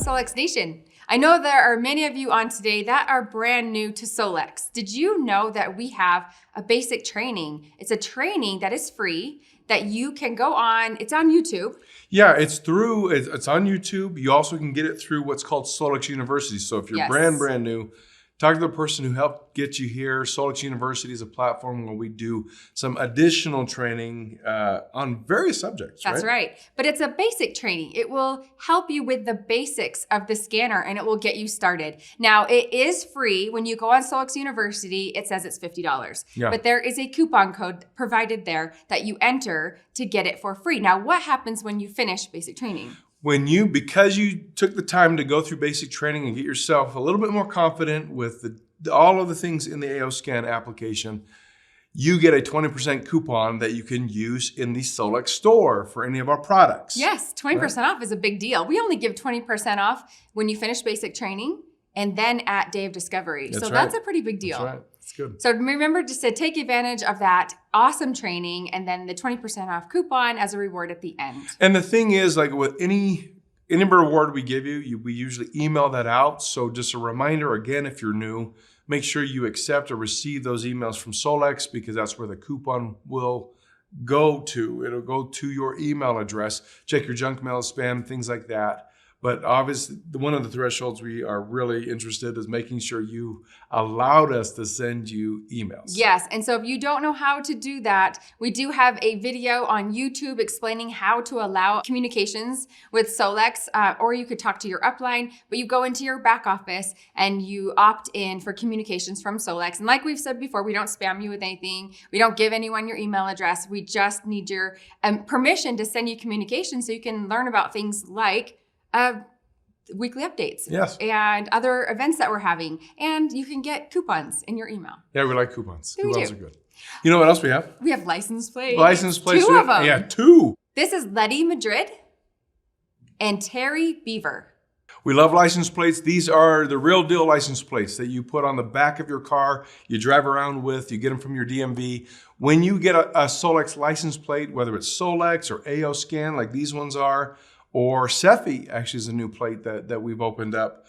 Solex Nation. I know there are many of you on today that are brand new to Solex. Did you know that we have a basic training? It's a training that is free that you can go on. It's on YouTube. Yeah, it's on YouTube. You also can get it through what's called Solex University. So if you're brand new, talk to the person who helped get you here. Solex University is a platform where we do some additional training on various subjects. That's right. But it's a basic training. It will help you with the basics of the scanner and it will get you started. Now, it is free. When you go on Solex University, it says it's $50. Yeah. But there is a coupon code provided there that you enter to get it for free. Now, what happens when you finish basic training? Because you took the time to go through basic training and get yourself a little bit more confident with all of the things in the AO Scan application, you get a 20% coupon that you can use in the Solex store for any of our products. Yes, 20% off is a big deal. We only give 20% off when you finish basic training and then at Day of Discovery. That's a pretty big deal. That's right. It's good. So remember just to take advantage of that awesome training and then the 20% off coupon as a reward at the end. And the thing is, like with any reward we give you, we usually email that out. So just a reminder, again, if you're new, make sure you accept or receive those emails from Solex because that's where the coupon will go to. It'll go to your email address. Check your junk mail, spam, things like that. But obviously, one of the thresholds we are really interested is making sure you allowed us to send you emails. Yes, and so if you don't know how to do that, we do have a video on YouTube explaining how to allow communications with Solex, or you could talk to your upline, but you go into your back office and you opt in for communications from Solex. And like we've said before, we don't spam you with anything. We don't give anyone your email address. We just need your permission to send you communications so you can learn about things like weekly updates and other events that we're having. And you can get coupons in your email. Yeah, we like coupons. Coupons are good. You know what else we have? We have license plates. License plates. Two of them. Yeah, two. This is Letty, Madrid, and Teri, Beaver. We love license plates. These are the real deal license plates that you put on the back of your car, you drive around with, you get them from your DMV. When you get a Solex license plate, whether it's Solex or AO Scan like these ones are, or Cephi actually is a new plate that we've opened up,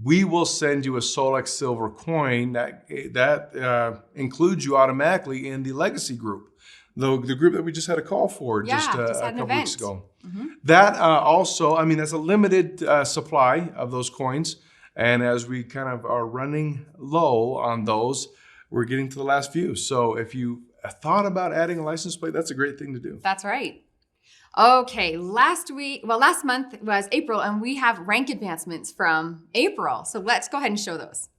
we will send you a Solex silver coin that includes you automatically in the legacy group, the group that we just had a call for just a couple weeks ago. Mm-hmm. That also, I mean, that's a limited supply of those coins. And as we kind of are running low on those, we're getting to the last few. So if you thought about adding a license plate, that's a great thing to do. That's right. Okay, last month was April, and we have rank advancements from April. So let's go ahead and show those.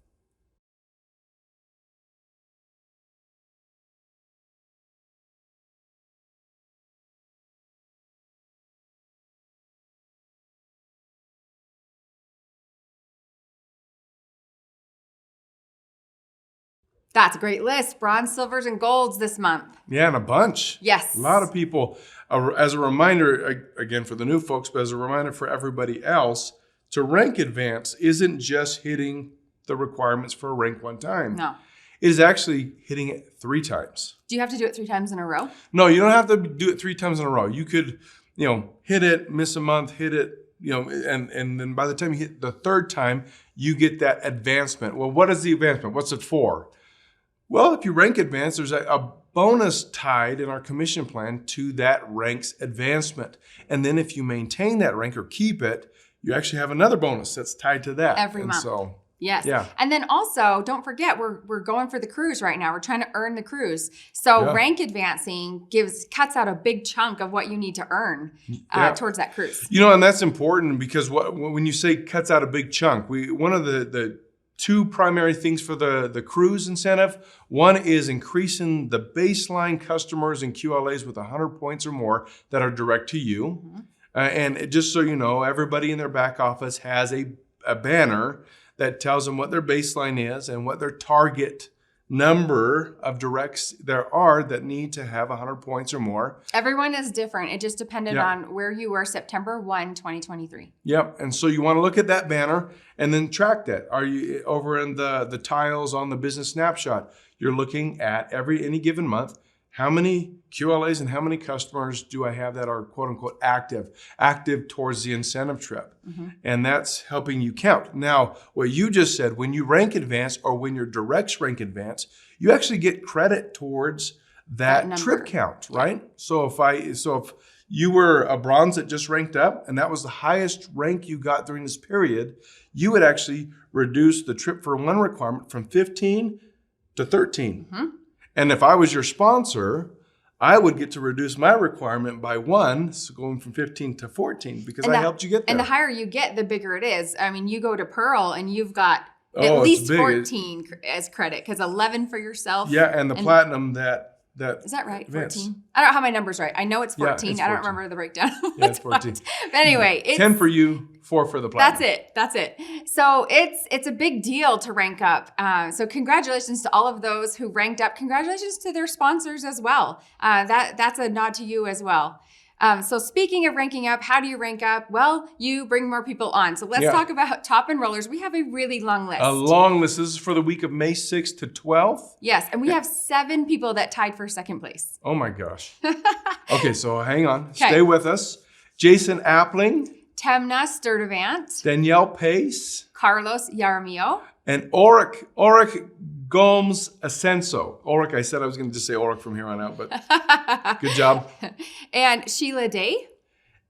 That's a great list. Bronze, silvers, and golds this month. Yeah, and a bunch. Yes. A lot of people. As a reminder, again, for the new folks, but as a reminder for everybody else, to rank advance isn't just hitting the requirements for a rank one time. No. It is actually hitting it 3 times. Do you have to do it 3 times in a row? No, you don't have to do it 3 times in a row. You could, hit it, miss a month, hit it, and then by the time you hit the 3rd time, you get that advancement. Well, what is the advancement? What's it for? Well, if you rank advance, there's a bonus tied in our commission plan to that rank's advancement. And then if you maintain that rank or keep it, you actually have another bonus that's tied to that. Every month. So, yes. Yeah. And then also, don't forget, we're going for the cruise right now. We're trying to earn the cruise. So rank advancing cuts out a big chunk of what you need to earn towards that cruise. And that's important because when you say cuts out a big chunk, one of the 2 primary things for the cruise incentive. One is increasing the baseline customers and QLAs with 100 points or more that are direct to you. Mm-hmm. And just so you know, everybody in their back office has a banner that tells them what their baseline is and what their target number of directs there are that need to have 100 points or more. Everyone is different. It just depended on where you were September 1, 2023. Yep. And so you want to look at that banner and then track that. Are you over in the tiles on the business snapshot? You're looking at any given month. how many QLAs and how many customers do I have that are quote unquote active towards the incentive trip. And that's helping you count. Now, what you just said, when you rank advance or when your directs rank advance, you actually get credit towards that trip count, right? So if you were a bronze that just ranked up and that was the highest rank you got during this period, you would actually reduce the trip for one requirement from 15 to 13. And if I was your sponsor, I would get to reduce my requirement by 1, so going from 15 to 14 because I helped you get there. And the higher you get, the bigger it is. I mean, you go to Pearl and you've got at least 14 as credit because 11 for yourself. Yeah, and the platinum that is that right? Vince. 14? I don't have my numbers right. I know it's 14. Yeah, it's 14. I don't remember the breakdown. Yeah, it's 14. But anyway, it's 10 for you, 4 for the platinum. That's it. So it's a big deal to rank up. So congratulations to all of those who ranked up. Congratulations to their sponsors as well. That's a nod to you as well. So speaking of ranking up, how do you rank up? Well, you bring more people on. So let's talk about top enrollers. We have a really long list. A long list. This is for the week of May 6th to 12th. Yes, and we have 7 people that tied for second place. Oh my gosh. Okay, so hang on. Stay with us. Jason Appling. Temna Sturdivant. Danielle Pace. Carlos Yaramillo. And Oric Gomes Ascenso. Oric, I said I was going to just say Oric from here on out, but good job. And Sheila Day.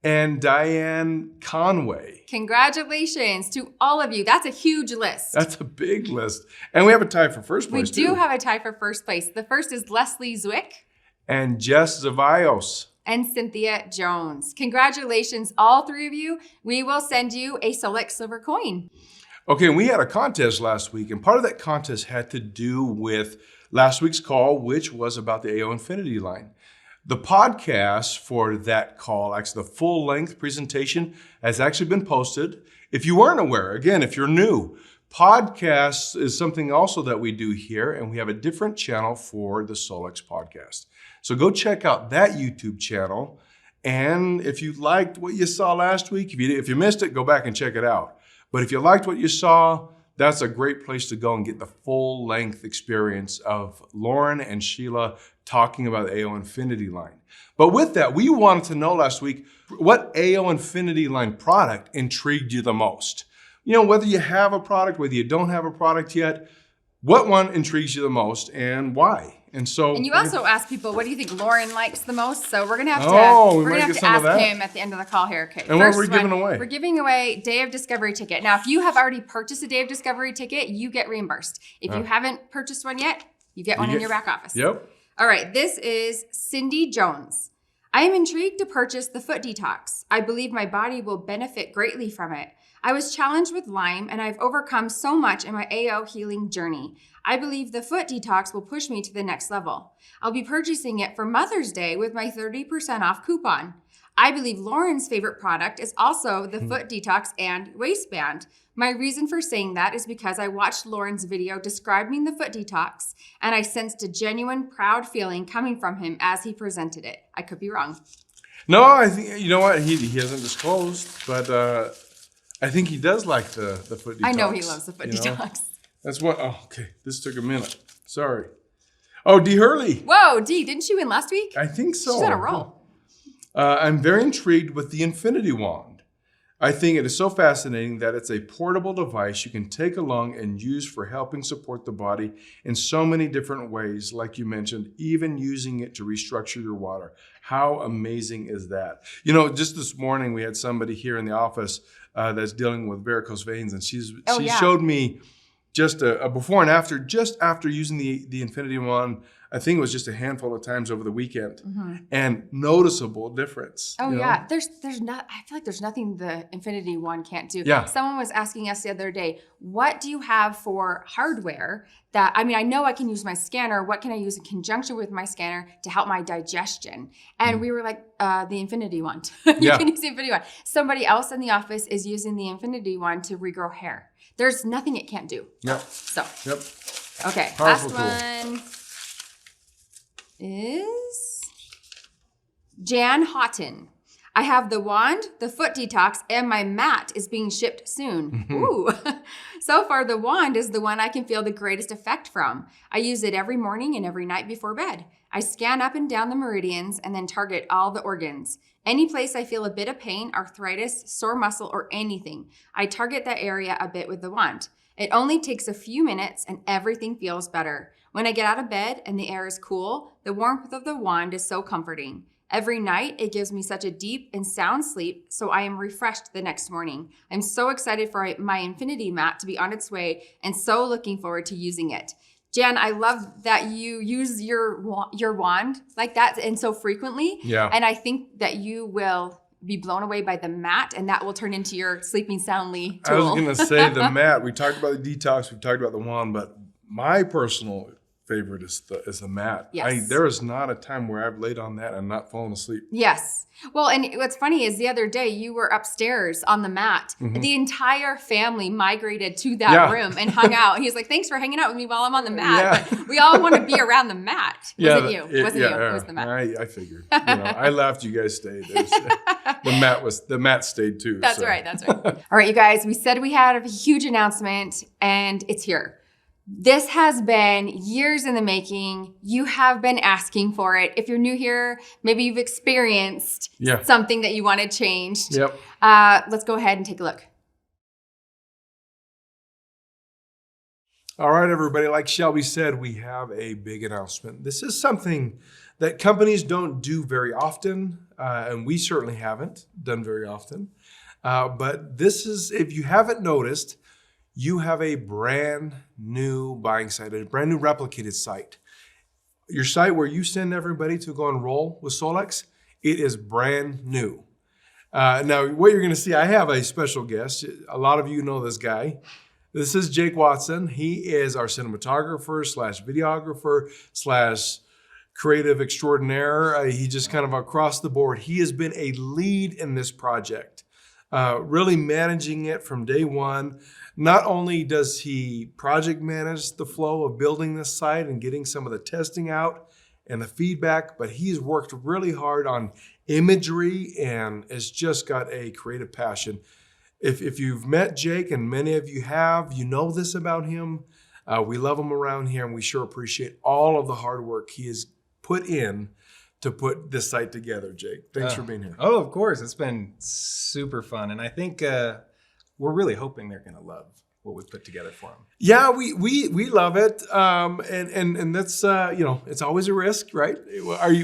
And Diane Conway. Congratulations to all of you. That's a huge list. That's a big list. And we have a tie for first place, We do have a tie for first place. The first is Leslie Zwick. And Jess Zavios. And Cynthia Jones. Congratulations, all 3 of you. We will send you a Solex silver coin. Okay, and we had a contest last week, and part of that contest had to do with last week's call, which was about the AO Infinity line. The podcast for that call, actually the full-length presentation, has actually been posted. If you weren't aware, again, if you're new, podcasts is something also that we do here, and we have a different channel for the Solex podcast. So go check out that YouTube channel, and if you liked what you saw last week, if you missed it, go back and check it out. But if you liked what you saw, that's a great place to go and get the full-length experience of Lauren and Sheila talking about the AO Infinity line. But with that, we wanted to know last week, what AO Infinity line product intrigued you the most? You know, whether you have a product, whether you don't have a product yet, what one intrigues you the most and why? And you also asked people, what do you think Lauren likes the most? So we're gonna have to ask him at the end of the call here. Okay. And what are we giving away? We're giving away Day of Discovery ticket. Now, if you have already purchased a Day of Discovery ticket, you get reimbursed. If you haven't purchased one yet, you get one in your back office. Yep. All right. This is Cindy Jones. I am intrigued to purchase the foot detox. I believe my body will benefit greatly from it. I was challenged with Lyme and I've overcome so much in my AO healing journey. I believe the foot detox will push me to the next level. I'll be purchasing it for Mother's Day with my 30% off coupon. I believe Lauren's favorite product is also the foot detox and waistband. My reason for saying that is because I watched Lauren's video describing the foot detox and I sensed a genuine proud feeling coming from him as he presented it. I could be wrong. No, I think, you know what, he hasn't disclosed, but I think he does like the foot detox. I know he loves the foot detox. That's what, okay, this took a minute. Sorry. Oh, Dee Hurley. Whoa, Dee, didn't she win last week? I think so. She's on a roll. I'm very intrigued with the Infinity Wand. I think it is so fascinating that it's a portable device you can take along and use for helping support the body in so many different ways, like you mentioned, even using it to restructure your water. How amazing is that? You know, just this morning we had somebody here in the office that's dealing with varicose veins, and she showed me just a before and after, just after using the Infinity Wand. I think it was just a handful of times over the weekend, and noticeable difference. Oh yeah, there's not. I feel like there's nothing the Infinity Wand can't do. Yeah. Someone was asking us the other day, what do you have for hardware that? I mean, I know I can use my scanner. What can I use in conjunction with my scanner to help my digestion? And we were like, the Infinity Wand. You can use the Infinity Wand. Somebody else in the office is using the Infinity Wand to regrow hair. There's nothing it can't do. Yep. So. Yep. Okay. Powerful Last one is Jan Houghton. I have the wand, the foot detox, and my mat is being shipped soon. Ooh. So far, the wand is the one I can feel the greatest effect from. I use it every morning and every night before bed. I scan up and down the meridians and then target all the organs. Any place I feel a bit of pain, arthritis, sore muscle, or anything, I target that area a bit with the wand. It only takes a few minutes and everything feels better. When I get out of bed and the air is cool, the warmth of the wand is so comforting. Every night, it gives me such a deep and sound sleep, so I am refreshed the next morning. I'm so excited for my infinity mat to be on its way and so looking forward to using it. Jan, I love that you use your wand like that and so frequently. Yeah. And I think that you will be blown away by the mat, and that will turn into your sleeping soundly tool. I was going to say the mat. We talked about the detox. We talked about the wand, but my personal favorite is the mat. Yes. There is not a time where I've laid on that and not fallen asleep. Yes. Well, and what's funny is the other day you were upstairs on the mat. The entire family migrated to that room and hung out. And he's like, thanks for hanging out with me while I'm on the mat. But we all want to be around the mat. Wasn't you. It was the mat. I figured. I left. You guys stayed. The mat stayed too. That's right. All right, you guys. We said we had a huge announcement, and it's here. This has been years in the making. You have been asking for it. If you're new here, maybe you've experienced something that you wanted changed. Yep. Let's go ahead and take a look. All right, everybody. Like Shelby said, we have a big announcement. This is something that companies don't do very often, and we certainly haven't done very often. But this is, if you haven't noticed, you have a brand new buying site, a brand new replicated site. Your site where you send everybody to go enroll with Solex, it is brand new. Now, what you're going to see, I have a special guest. A lot of you know this guy. This is Jake Watson. He is our cinematographer / videographer / creative extraordinaire. He just kind of across the board. He has been a lead in this project, really managing it from day one. Not only does he project manage the flow of building this site and getting some of the testing out and the feedback, but he's worked really hard on imagery and has just got a creative passion. If you've met Jake, and many of you have, you know this about him. We love him around here, and we sure appreciate all of the hard work he has put in to put this site together. Jake, thanks for being here. Oh, of course. It's been super fun. And I think we're really hoping they're going to love what we've put together for them. Yeah, we love it. And that's, it's always a risk, right?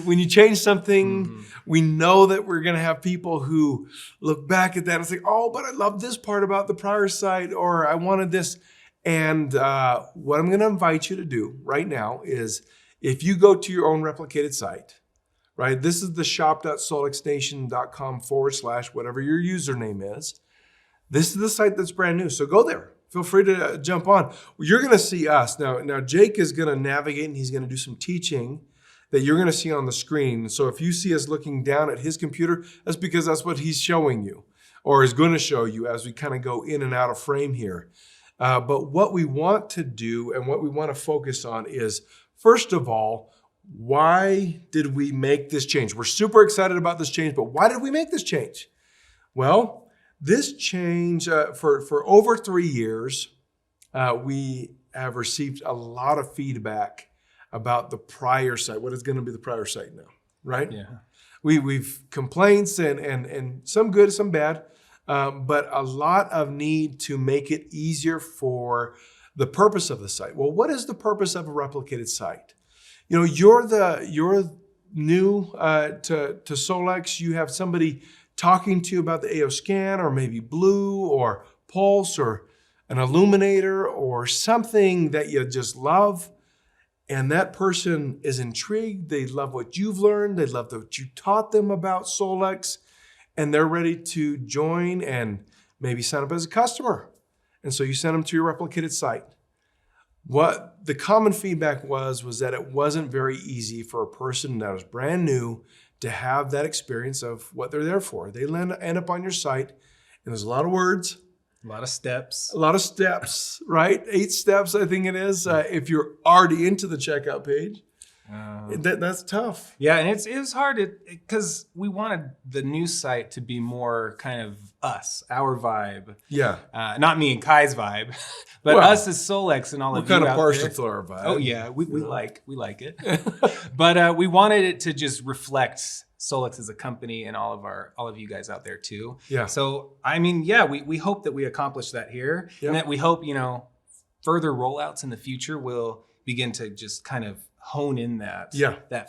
When you change something, we know that we're going to have people who look back at that and say, oh, but I love this part about the prior site, or I wanted this. And what I'm going to invite you to do right now is, if you go to your own replicated site, right? This is the shop.solexnation.com / whatever your username is. This is the site that's brand new. So go there. Feel free to jump on. You're going to see us. Now Jake is going to navigate, and he's going to do some teaching that you're going to see on the screen. So if you see us looking down at his computer, that's because that's what he's showing you, or is going to show you as we kind of go in and out of frame here. But what we want to do and what we want to focus on is, first of all, why did we make this change? We're super excited about this change, but why did we make this change? Well, this change, for over 3 years, we have received a lot of feedback about the prior site, what is going to be the prior site now, right? Yeah. We've complaints and some good, some bad, but a lot of need to make it easier for the purpose of the site. Well, what is the purpose of a replicated site? You know, you're new to Solex. You have somebody talking to you about the AO scan, or maybe Blue or Pulse or an illuminator or something that you just love. And that person is intrigued. They love what you've learned. They love what you taught them about Solex, and they're ready to join and maybe sign up as a customer. And so you send them to your replicated site. What the common feedback was that it wasn't very easy for a person that was brand new to have that experience of what they're there for. They end up on your site, and there's a lot of words. A lot of steps. A lot of steps, right? 8 steps, I think it is, if you're already into the checkout page. That's tough. Yeah, and it was hard because we wanted the new site to be more kind of us, our vibe. Yeah. Not me and Kai's vibe, but us as Solex and all of you out there. We're kind of partial to our vibe. Oh yeah, we like it. But we wanted it to just reflect Solex as a company and all of you guys out there too. Yeah. So I mean, yeah, we hope that we accomplish that here, and that we hope further rollouts in the future will begin to just kind of hone in that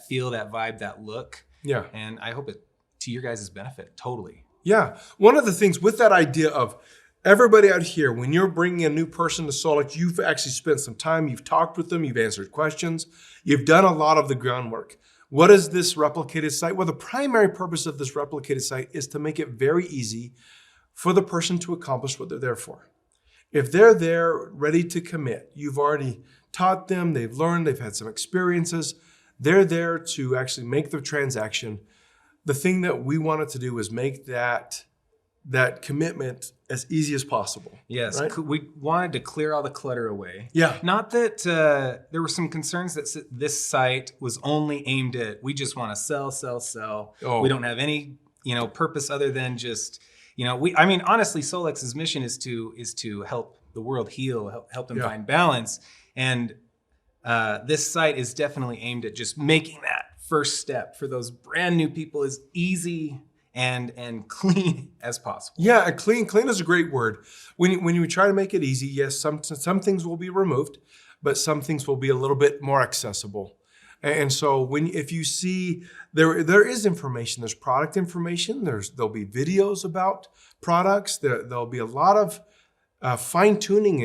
feel, that vibe, that look. Yeah. And I hope it to your guys' benefit, totally. Yeah. One of the things with that idea of everybody out here, when you're bringing a new person to Solex, you've actually spent some time, you've talked with them, you've answered questions, you've done a lot of the groundwork. What is this replicated site? Well, the primary purpose of this replicated site is to make it very easy for the person to accomplish what they're there for. If they're there ready to commit, you've already taught them, they've learned, they've had some experiences, they're there to actually make the transaction. The thing that we wanted to do was make that commitment as easy as possible. Yes, right? We wanted to clear all the clutter away. Yeah. Not that there were some concerns that this site was only aimed at, we just want to sell. Oh. We don't have any, purpose other than just, honestly, Solex's mission is to help the world heal, help them find balance. And this site is definitely aimed at just making that first step for those brand new people as easy and clean as possible. Yeah, clean is a great word. When you try to make it easy, yes, some things will be removed, but some things will be a little bit more accessible. And so if you see there is information, there's product information, there'll be videos about products, there'll be a lot of fine tuning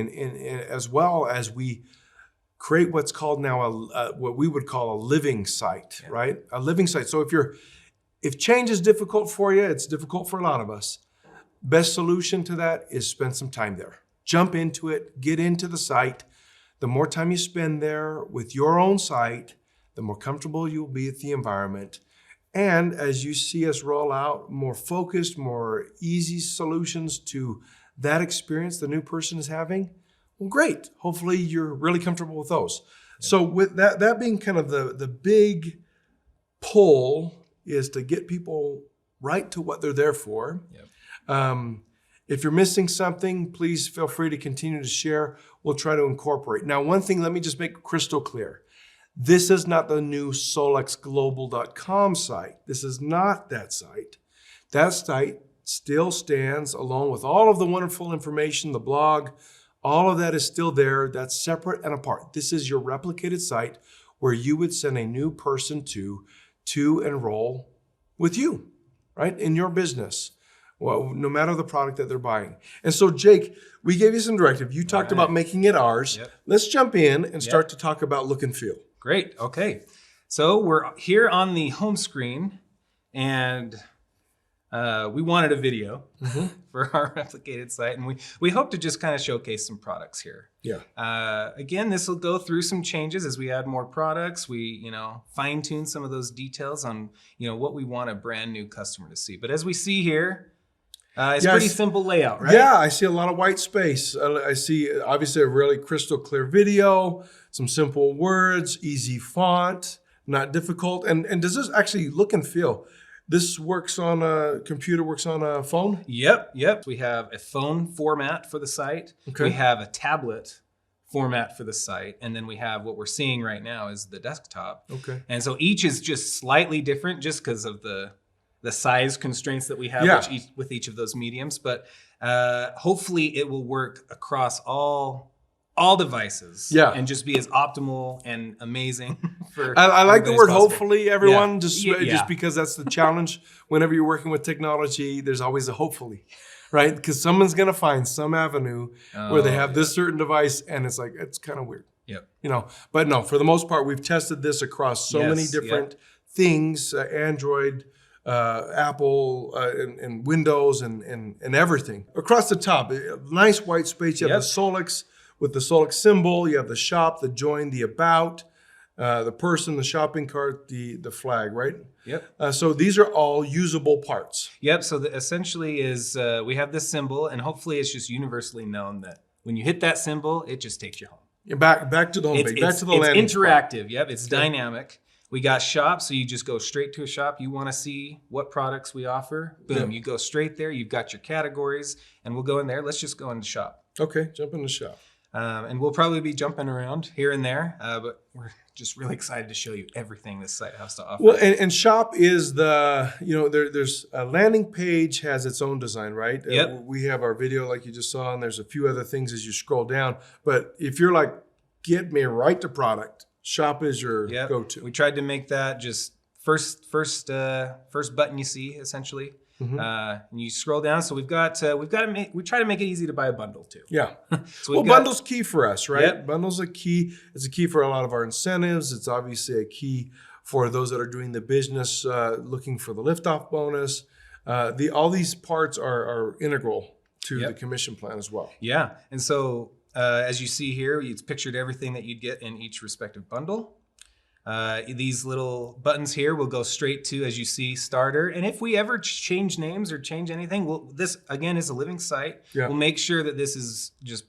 as well as we create what's called now what we would call a living site, right? A living site. So if change is difficult for you, it's difficult for a lot of us. Best solution to that is spend some time there. Jump into it, get into the site. The more time you spend there with your own site, the more comfortable you'll be at the environment. And as you see us roll out more focused, more easy solutions to that experience the new person is having, well, great. Hopefully you're really comfortable with those. Yeah. So with that being kind of the big pull is to get people right to what they're there for. Yep. If you're missing something, please feel free to continue to share. We'll try to incorporate. Now, one thing, let me just make crystal clear. This is not the new solexglobal.com site. This is not that site. That site still stands along with all of the wonderful information, the blog, all of that is still there. That's separate and apart. This is your replicated site where you would send a new person to enroll with you, right? In your business, well, no matter the product that they're buying. And so, Jake, we gave you some directive. You talked about making it ours. Yep. Let's jump in and start to talk about look and feel. Great. Okay. So we're here on the home screen, and we wanted a video for our replicated site, and we hope to just kind of showcase some products here. Yeah. Again, this will go through some changes as we add more products. We, fine tune some of those details on, what we want a brand new customer to see. But as we see here, it's pretty simple layout, right? Yeah, I see a lot of white space. I see obviously a really crystal clear video, some simple words, easy font, not difficult. And does this actually look and feel? This works on a computer, works on a phone? Yep. We have a phone format for the site. Okay. We have a tablet format for the site. And then we have what we're seeing right now is the desktop. Okay. And so each is just slightly different just because of the size constraints that we have with each of those mediums. But hopefully it will work across all devices and just be as optimal and amazing for I like the word hopefully, everyone, just because that's the challenge. Whenever you're working with technology, there's always a hopefully, right? Because someone's going to find some avenue where they have this certain device and it's like, it's kind of weird. Yep. But no, for the most part, we've tested this across so many different things, Android, Apple, and Windows and everything. Across the top, nice white space. You have the Solex with the Solex symbol. You have the shop, the join, the about, the person, the shopping cart, the flag, right? Yep. So these are all usable parts. Yep. So essentially is we have this symbol, and hopefully it's just universally known that when you hit that symbol, it just takes you home. Back to the home page, back to the landing It's interactive. spot. Yep. It's dynamic. We got shop, so you just go straight to a shop. You want to see what products we offer. Boom, you go straight there. You've got your categories, and we'll go in there. Let's just go into shop. Okay, jump in the shop. And we'll probably be jumping around here and there, but we're just really excited to show you everything this site has to offer. Well, and shop is the, there's a landing page has its own design, right? Yep. We have our video like you just saw, and there's a few other things as you scroll down. But if you're like, get me right to product, shop is your go-to. We tried to make that just first button you see, essentially. Mm-hmm. And you scroll down. So we try to make it easy to buy a bundle too. Yeah. So bundle's key for us, right? Yep. Bundle's a key. It's a key for a lot of our incentives. It's obviously a key for those that are doing the business, looking for the liftoff bonus. All these parts are integral to the commission plan as well. Yeah. And so as you see here, it's pictured everything that you'd get in each respective bundle. These little buttons here will go straight to, as you see, starter. And if we ever change names or change anything, this again is a living site. Yeah. We'll make sure that this is just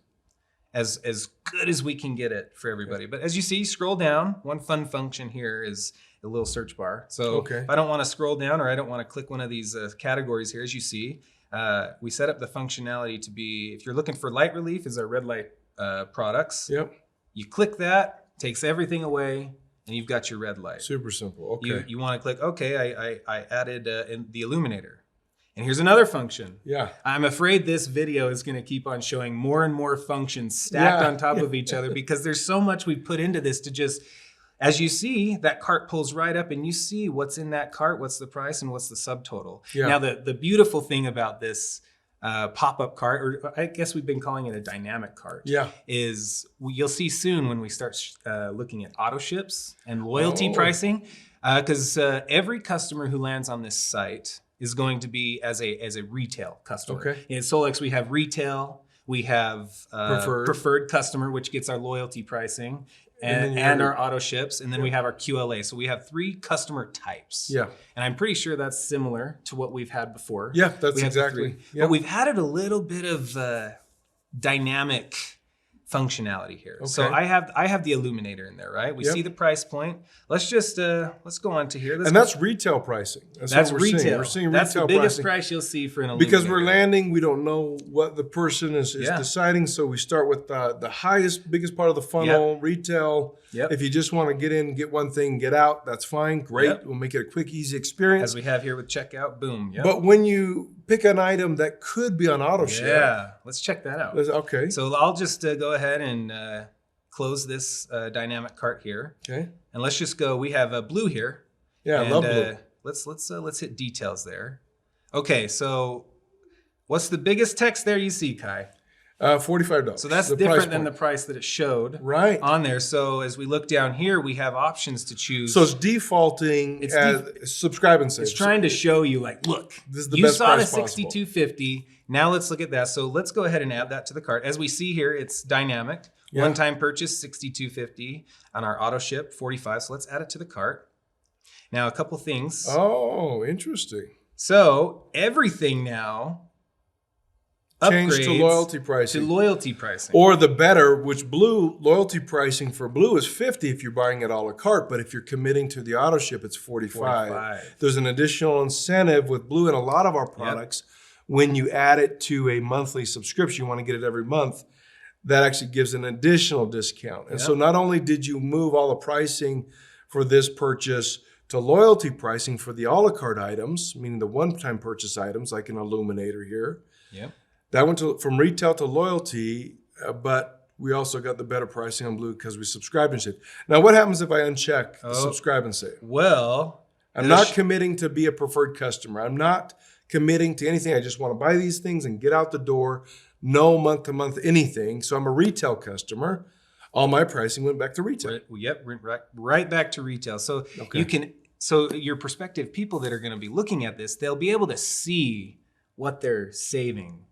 as good as we can get it for everybody. Yeah. But as you see, scroll down. One fun function here is a little search bar. So if I don't want to scroll down or I don't want to click one of these categories here, as you see, we set up the functionality to be, if you're looking for light relief, is our red light products. Yep. You click that, takes everything away, and you've got your red light. Super simple. Okay. You want to click, okay, I added in the illuminator. And here's another function. Yeah. I'm afraid this video is going to keep on showing more and more functions stacked on top of each other because there's so much we put into this to just, as you see, that cart pulls right up and you see what's in that cart, what's the price, and what's the subtotal. Yeah. Now, the beautiful thing about this pop-up cart, or I guess we've been calling it a dynamic cart, is you'll see soon when we start looking at auto ships and loyalty pricing, because every customer who lands on this site is going to be as a retail customer. Okay. In Solex, we have retail, we have preferred customer, which gets our loyalty pricing, and our auto ships, and then we have our QLA. So we have 3 customer types. Yeah. And I'm pretty sure that's similar to what we've had before. Yeah, that's exactly. But we've added a little bit of dynamic functionality here. Okay. So I have the illuminator in there, right? We see the price point. Let's just let's go on to here. That's retail pricing. That's what retail. Seeing. We're seeing that's retail the biggest pricing. Price you'll see for an illuminator. Because we're landing, we don't know what the person is deciding. So we start with the highest, biggest part of the funnel, retail. Yep. If you just want to get in, get one thing, get out, that's fine. Great. Yep. We'll make it a quick, easy experience. As we have here with checkout, boom. Yep. But when you pick an item that could be on auto ship. Yeah, let's check that out. Okay. So I'll just go ahead and close this dynamic cart here. Okay. And let's just go. We have a blue here. Yeah, I love blue. Let's hit details there. Okay, so what's the biggest text there you see, Kai? $45. So that's different than the price that it showed on there. So as we look down here, we have options to choose. So it's defaulting as subscribe and save. It's trying to show you, like, look, this is the best price possible. You saw the $62.50. Now let's look at that. So let's go ahead and add that to the cart. As we see here, it's dynamic. Yeah. One-time purchase, $62.50. On our auto ship, $45. So let's add it to the cart. Now, a couple things. Oh, interesting. So everything now change to loyalty pricing. Or the better, which blue, loyalty pricing for blue is $50 if you're buying it a la carte, but if you're committing to the auto ship, it's $45. There's an additional incentive with blue in a lot of our products. When you add it to a monthly subscription, you want to get it every month, that actually gives an additional discount. And so not only did you move all the pricing for this purchase to loyalty pricing for the a la carte items, meaning the one-time purchase items, like an illuminator here. Yep. That went from retail to loyalty, but we also got the better pricing on blue because we subscribed and saved. Now, what happens if I uncheck the subscribe and save? Well, I'm not committing to be a preferred customer. I'm not committing to anything. I just want to buy these things and get out the door. No month-to-month anything. So I'm a retail customer. All my pricing went back to retail. Right back to retail. So so your prospective people that are going to be looking at this, they'll be able to see what they're saving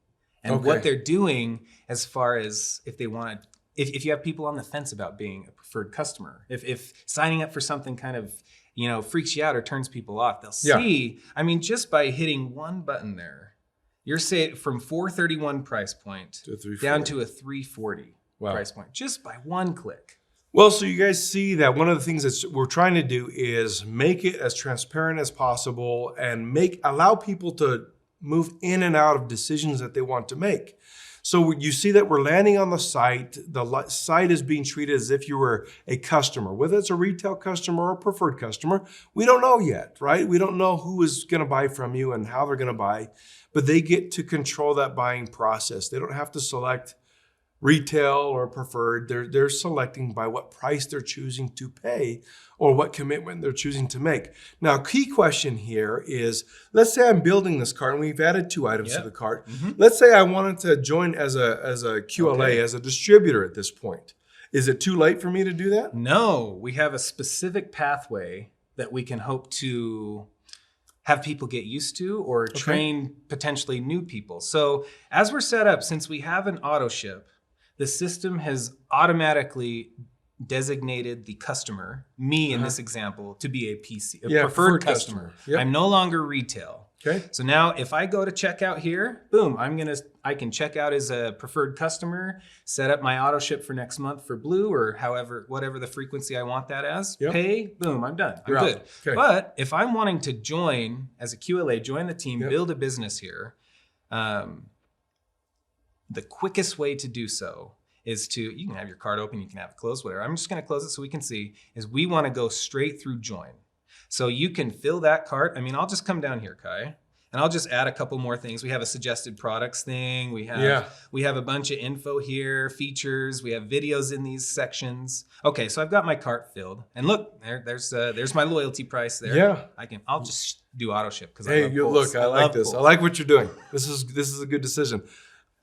and what they're doing as far as if they want to, if you have people on the fence about being a preferred customer, if signing up for something kind of, freaks you out or turns people off, they'll see, just by hitting one button there, you're saved from $431 price point down to a $340 price point, just by one click. Well, so you guys see that one of the things that we're trying to do is make it as transparent as possible and allow people to move in and out of decisions that they want to make. So you see that we're landing on the site. The site is being treated as if you were a customer, whether it's a retail customer or a preferred customer. We don't know yet, right? We don't know who is going to buy from you and how they're going to buy, but they get to control that buying process. They don't have to select retail or preferred. They're selecting by what price they're choosing to pay or what commitment they're choosing to make. Now, key question here is, let's say I'm building this cart and we've added 2 items to the cart. Let's say I wanted to join as a QLA, as a distributor at this point. Is it too late for me to do that? No, we have a specific pathway that we can hope to have people get used to or train potentially new people. So as we're set up, since we have an auto ship, the system has automatically designated the customer, me in this example, to be a preferred customer. Yep. I'm no longer retail. Okay. So now if I go to checkout here, boom, I can check out as a preferred customer, set up my auto ship for next month for blue or whatever the frequency I want that as, pay, boom, I'm done. I'm good. Okay. But if I'm wanting to join as a QLA, join the team, build a business here, the quickest way to do so is you can have your cart open, you can have it closed, whatever. I'm just going to close it so we can see, is we want to go straight through join. So you can fill that cart. I mean, I'll just come down here, Kai, and I'll just add a couple more things. We have a suggested products thing. We have a bunch of info here, features. We have videos in these sections. Okay, so I've got my cart filled. And look, there's my loyalty price there. Yeah. I'll just do auto ship because I like this. I like what you're doing. This is a good decision.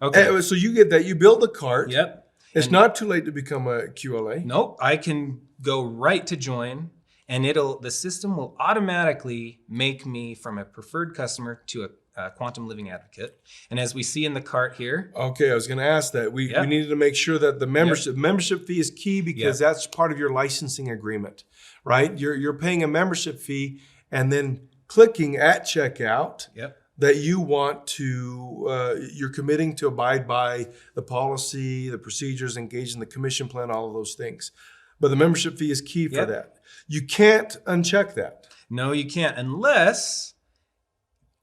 Okay. So you get that. You build the cart. Yep. It's not too late to become a QLA. Nope. I can go right to join, and the system will automatically make me from a preferred customer to a quantum living advocate. And as we see in the cart here. Okay, I was going to ask that. We needed to make sure that the membership fee is key because that's part of your licensing agreement, right? You're paying a membership fee and then clicking at checkout. That you want to, you're committing to abide by the policy, the procedures, engage in the commission plan, all of those things. But the membership fee is key for that. You can't uncheck that. No, you can't unless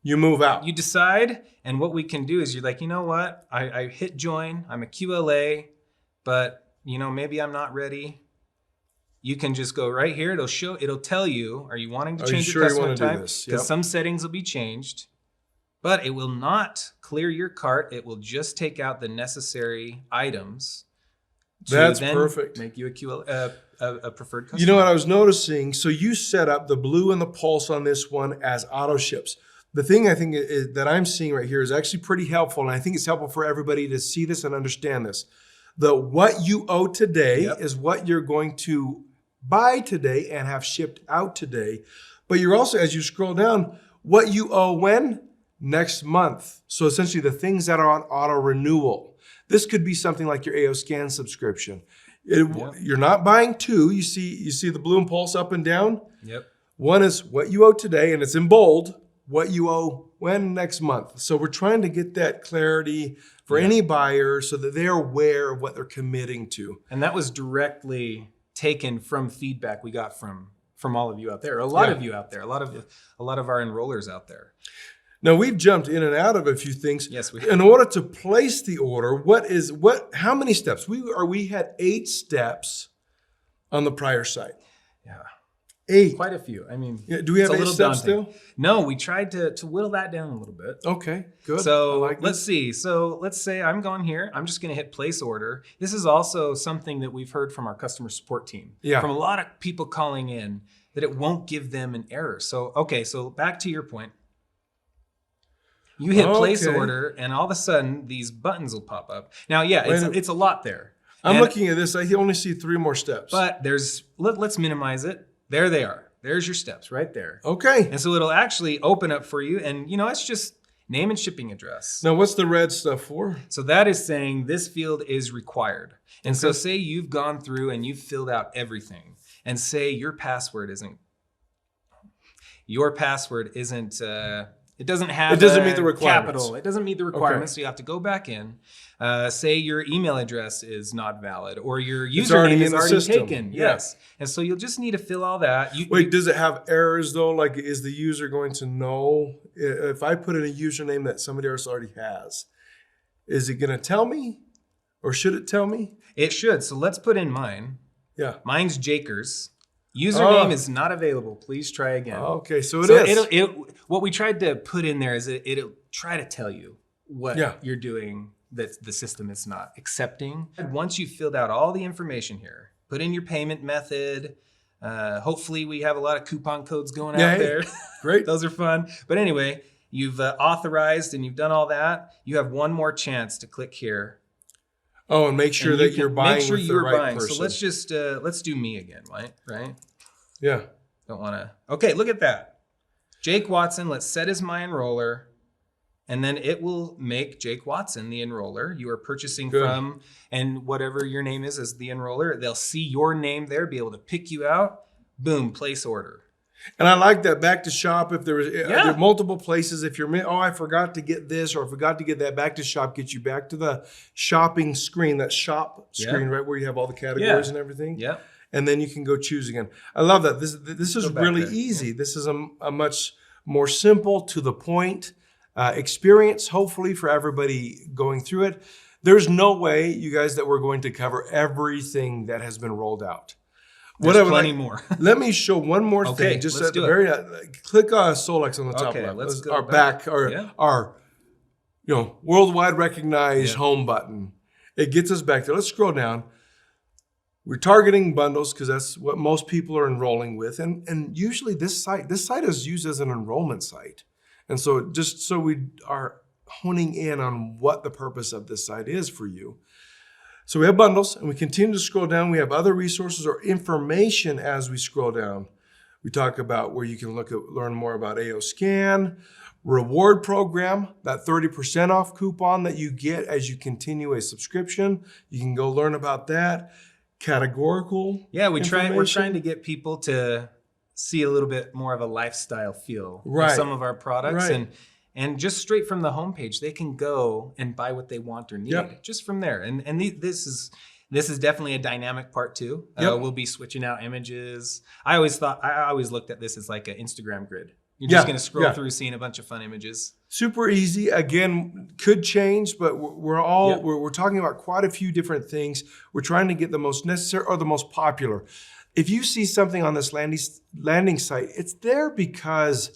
you move out. You decide, and what we can do is you're like, you know what? I hit join, I'm a QLA, but maybe I'm not ready. You can just go right here. It'll tell you, are you wanting to change your customer type? Because some settings will be changed. But it will not clear your cart. It will just take out the necessary items. That's perfect. Make you a preferred customer. You know what I was noticing? So you set up the blue and the pulse on this one as auto ships. The thing I think that I'm seeing right here is actually pretty helpful, and I think it's helpful for everybody to see this and understand this. What you owe today is what you're going to buy today and have shipped out today. But you're also, as you scroll down, what you owe when? Next month. So essentially the things that are on auto renewal. This could be something like your AO Scan subscription. You're not buying 2. You see the blue and pulse up and down? Yep. One is what you owe today, and it's in bold, what you owe when? Next month. So we're trying to get that clarity for any buyer so that they're aware of what they're committing to. And that was directly taken from feedback we got from all of you out there. A lot of you out there. A lot of our enrollers out there. Now, we've jumped in and out of a few things. Yes, we have. In order to place the order, how many steps? We had 8 steps on the prior site. Yeah. 8. Quite a few. I mean, do we have 8 steps still? No, we tried to whittle that down a little bit. Okay, good. So let's see. So let's say I'm going here. I'm just going to hit place order. This is also something that we've heard from our customer support team. From a lot of people calling in that it won't give them an error. So, so back to your point. You hit place order, and all of a sudden, these buttons will pop up. Now, it's a lot there. I'm looking at this. I only see 3 more steps. But let's minimize it. There they are. There's your steps right there. Okay. And so it'll actually open up for you, and it's just name and shipping address. Now, what's the red stuff for? So that is saying this field is required. And so say you've gone through and you've filled out everything, and say your password isn't It doesn't have It doesn't meet the requirements. capital. It doesn't meet the requirements, so you have to go back in. Say your email address is not valid or your username is already taken. Yeah. Yes. And so you'll just need to fill all that. Wait, does it have errors though? Like, is the user going to know if I put in a username that somebody else already has? Is it going to tell me, or should it tell me? It should. So let's put in mine. Yeah. Mine's Jakers. Username is not available. Please try again. Okay, so it is. What we tried to put in there is it'll try to tell you what you're doing that the system is not accepting. Once you've filled out all the information here, put in your payment method. Hopefully we have a lot of coupon codes going out there. Great. Those are fun. But anyway, you've authorized and you've done all that. You have one more chance to click here. Oh, and make sure that you're buying with the right person. So let's just let's do me again, right? Yeah. Don't want to. Okay, look at that. Jake Watson. Let's set as my enroller, and then it will make Jake Watson the enroller you are purchasing from, and whatever your name is as the enroller. They'll see your name there, be able to pick you out. Boom, place order. And I like that back to shop. If there are multiple places, if you're, I forgot to get this or I forgot to get that, back to shop gets you back to the shopping screen, that shop screen, right, where you have all the categories and everything. Yeah. And then you can go choose again. I love that. This is really easy. This is a much more simple, to the point experience, hopefully, for everybody going through it. There's no way, you guys, that we're going to cover everything that has been rolled out. There's plenty more. Let me show one more thing. Just at the very click Solex on the top left. Let's go our back, our worldwide recognized home button. It gets us back there. Let's scroll down. We're targeting bundles because that's what most people are enrolling with, and usually this site is used as an enrollment site, and so just so we are honing in on what the purpose of this site is for you. So we have bundles, and we continue to scroll down. We have other resources or information as we scroll down. We talk about where you can learn more about AO Scan, reward program, that 30% off coupon that you get as you continue a subscription. You can go learn about that. Categorical. Yeah, we're trying to get people to see a little bit more of a lifestyle feel of some of our products. And just straight from the homepage, they can go and buy what they want or need just from there. And this is definitely a dynamic part too. We'll be switching out images. I always looked at this as like an Instagram grid. You're just going to scroll through seeing a bunch of fun images. Super easy. Again, could change, but we're talking about quite a few different things. We're trying to get the most necessary or the most popular. If you see something on this landing site, it's there because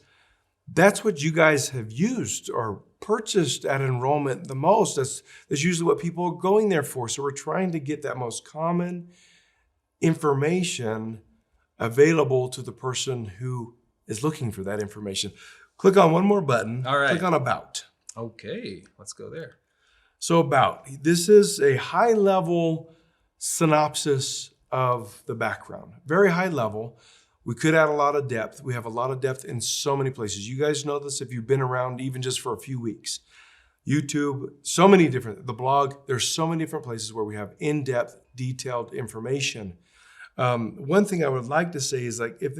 that's what you guys have used or purchased at enrollment the most. That's usually what people are going there for. So we're trying to get that most common information available to the person who is looking for that information. Click on one more button. All right. Click on About. Okay, let's go there. So About. This is a high-level synopsis of the background. Very high level. We could add a lot of depth. We have a lot of depth in so many places. You guys know this if you've been around even just for a few weeks. YouTube, so many different, the blog, there's so many different places where we have in-depth, detailed information. One thing I would like to say is, like, if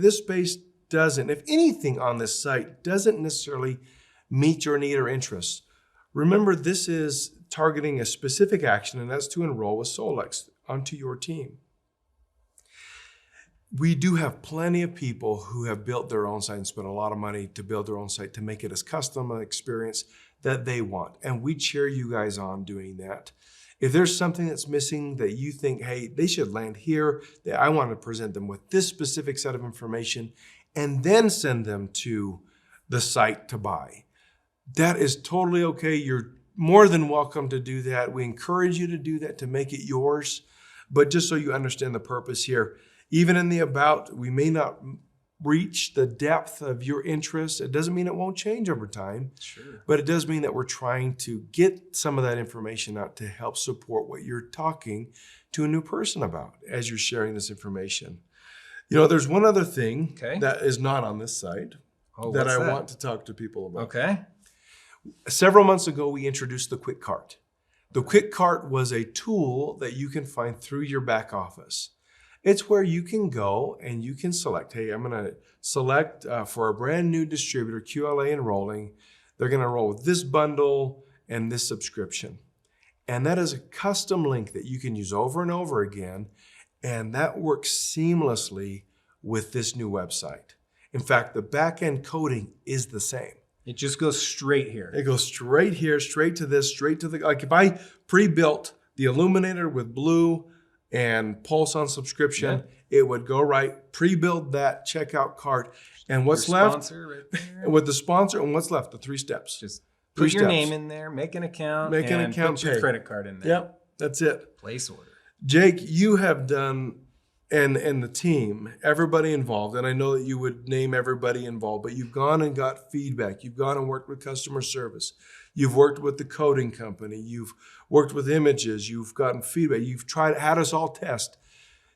anything on this site doesn't necessarily meet your need or interests, remember this is targeting a specific action, and that's to enroll with Solex onto your team. We do have plenty of people who have built their own site and spent a lot of money to build their own site to make it as custom an experience that they want. And we cheer you guys on doing that. If there's something that's missing that you think, hey, they should land here, that I want to present them with this specific set of information and then send them to the site to buy, that is totally okay. You're more than welcome to do that. We encourage you to do that to make it yours. But just so you understand the purpose here, even in the About, we may not reach the depth of your interest. It doesn't mean it won't change over time, but it does mean that we're trying to get some of that information out to help support what you're talking to a new person about as you're sharing this information. You know, there's one other thing that is not on this site that I want to talk to people about. Okay. Several months ago, we introduced the Quick Cart. The Quick Cart was a tool that you can find through your back office. It's where you can go and you can select, hey, I'm going to select for a brand new distributor, QLA Enrolling, they're going to enroll with this bundle and this subscription. And that is a custom link that you can use over and over again. And that works seamlessly with this new website. In fact, the back-end coding is the same. It just goes straight here. It goes straight here, straight to this, straight to the, like if I pre-built the Illuminator with Blue and Pulse on subscription, it would go right, pre-build that checkout cart. And what's left? Sponsor right there. With the sponsor, and what's left? The 3 steps. Just Three put your steps. name in there, make an account, Make an and account, put your pay. credit card in there. Yep, that's it. Place order. Jake, you have done, and the team, everybody involved, and I know that you would name everybody involved, but you've gone and got feedback. You've gone and worked with customer service. You've worked with the coding company. You've worked with images. You've gotten feedback. You've had us all test.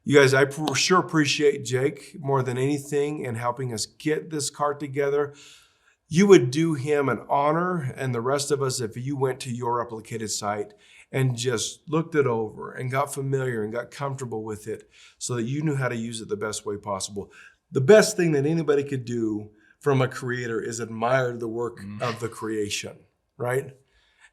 You guys, I sure appreciate Jake more than anything in helping us get this cart together. You would do him an honor and the rest of us if you went to your replicated site and just looked it over and got familiar and got comfortable with it so that you knew how to use it the best way possible. The best thing that anybody could do from a creator is admire the work of the creation, right?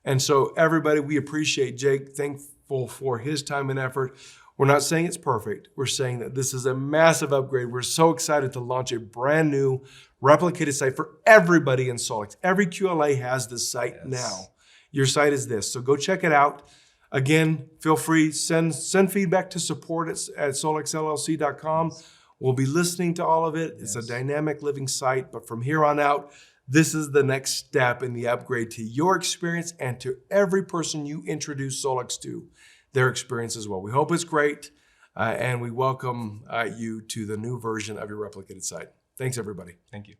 And so everybody, we appreciate Jake, thankful for his time and effort. We're not saying it's perfect. We're saying that this is a massive upgrade. We're so excited to launch a brand new replicated site for everybody in Solex. Every QLA has this site now. Your site is this. So go check it out. Again, feel free, send feedback to support at solexllc.com. We'll be listening to all of it. It's a dynamic living site, but from here on out, this is the next step in the upgrade to your experience and to every person you introduce Solex to, their experience as well. We hope it's great, and we welcome you to the new version of your replicated site. Thanks, everybody. Thank you.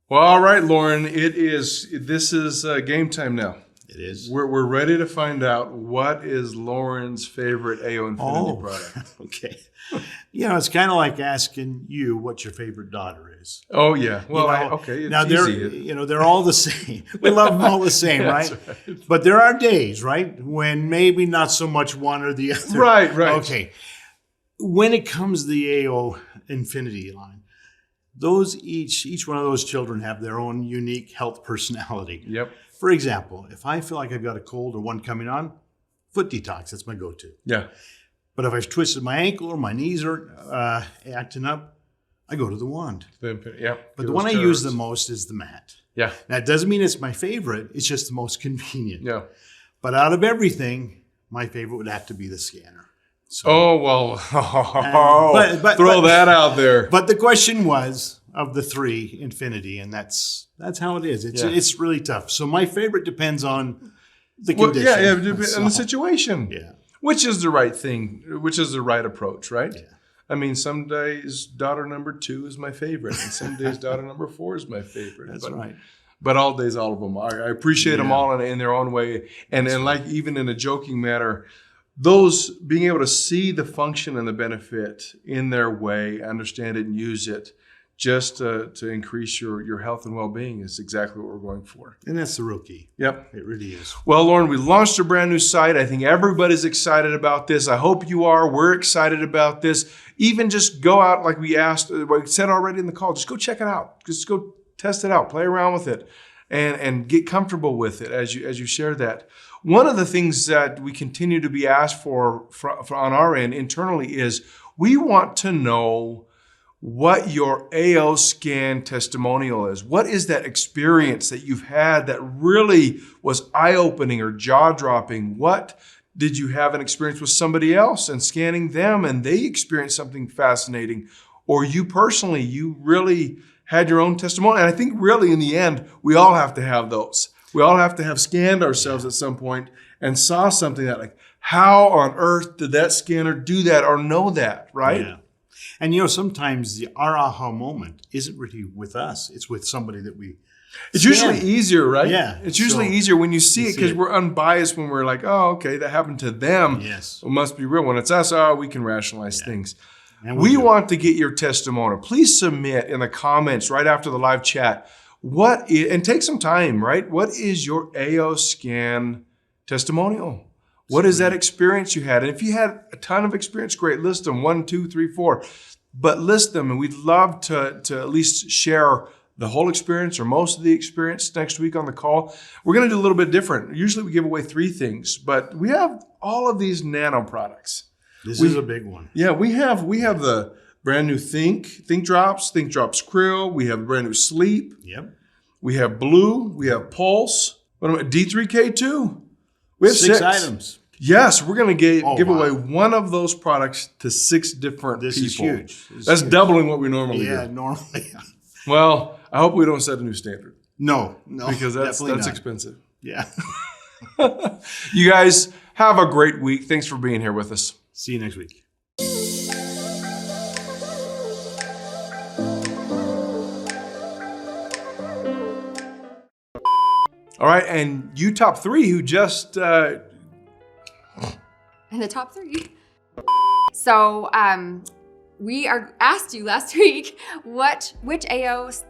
Well, all right, Lauren, this is game time now. It is. We're ready to find out what is Lauren's favorite AO Infinity product. Okay. It's kind of like asking you what your favorite daughter is. Oh, yeah. Well, It's now they're all the same. We love them all the same, right? But there are days, right, when maybe not so much one or the other. Right. Okay. When it comes to the AO Infinity line, each one of those children have their own unique health personality. Yep. For example, if I feel like I've got a cold or one coming on, foot detox, that's my go-to. Yeah. But if I've twisted my ankle or my knees are acting up, I go to the wand. Yeah. But the one I use the most is the mat. Yeah. Now, it doesn't mean it's my favorite. It's just the most convenient. Yeah. But out of everything, my favorite would have to be the scanner. So, throw that out there. But the question was, of the 3, Infinity, and that's how it is. It's really tough. So my favorite depends on the condition. And the situation. Yeah. Which is the right thing, which is the right approach, right? Yeah. I mean, some days daughter number 2 is my favorite, and some days daughter number 4 is my favorite. That's right. But all days, all of them. I appreciate them all in their own way. And like even in a joking manner, those being able to see the function and the benefit in their way, understand it and use it, just to increase your health and well-being is exactly what we're going for. And that's the real key. Yep. It really is. Well, Lauren, we launched a brand new site. I think everybody's excited about this. I hope you are. We're excited about this. Even just go out like we said already in the call, just go check it out. Just go test it out, play around with it, and get comfortable with it as you share that. One of the things that we continue to be asked for on our end internally is we want to know what your AO scan testimonial is. What is that experience that you've had that really was eye-opening or jaw-dropping? What did you have an experience with somebody else and scanning them and they experienced something fascinating? Or you personally, you really had your own testimonial? And I think really in the end, we all have to have those. We all have to have scanned ourselves at some point and saw something that like, how on earth did that scanner do that or know that, right? Yeah. And sometimes our aha moment isn't really with us. It's with somebody that we It's usually easier, right? Yeah. It's usually easier when you see it because we're unbiased when we're like, oh, okay, that happened to them. Yes. It must be real. When it's us, we can rationalize things. And we want to get your testimonial. Please submit in the comments right after the live chat. And take some time, right? What is your AO scan testimonial? What is that experience you had? And if you had a ton of experience, great. List them 1, 2, 3, 4. But list them, and we'd love to at least share the whole experience or most of the experience next week on the call. We're going to do a little bit different. Usually we give away 3 things, but we have all of these nano products. This is a big one. Yeah, we have the brand new Think Drops Krill. We have brand new Sleep. Yep. We have Blue. We have Pulse. D3K2. We have 6 items. Yes, we're going to give away wow. one of those products to 6 different people. This is huge. That's huge. Doubling what we normally do. Yeah, normally. Well, I hope we don't set a new standard. No, Because that's not. expensive. Yeah. You guys have a great week. Thanks for being here with us. See you next week. All right, and you top 3 who just In the top 3. So we asked you last week which AOs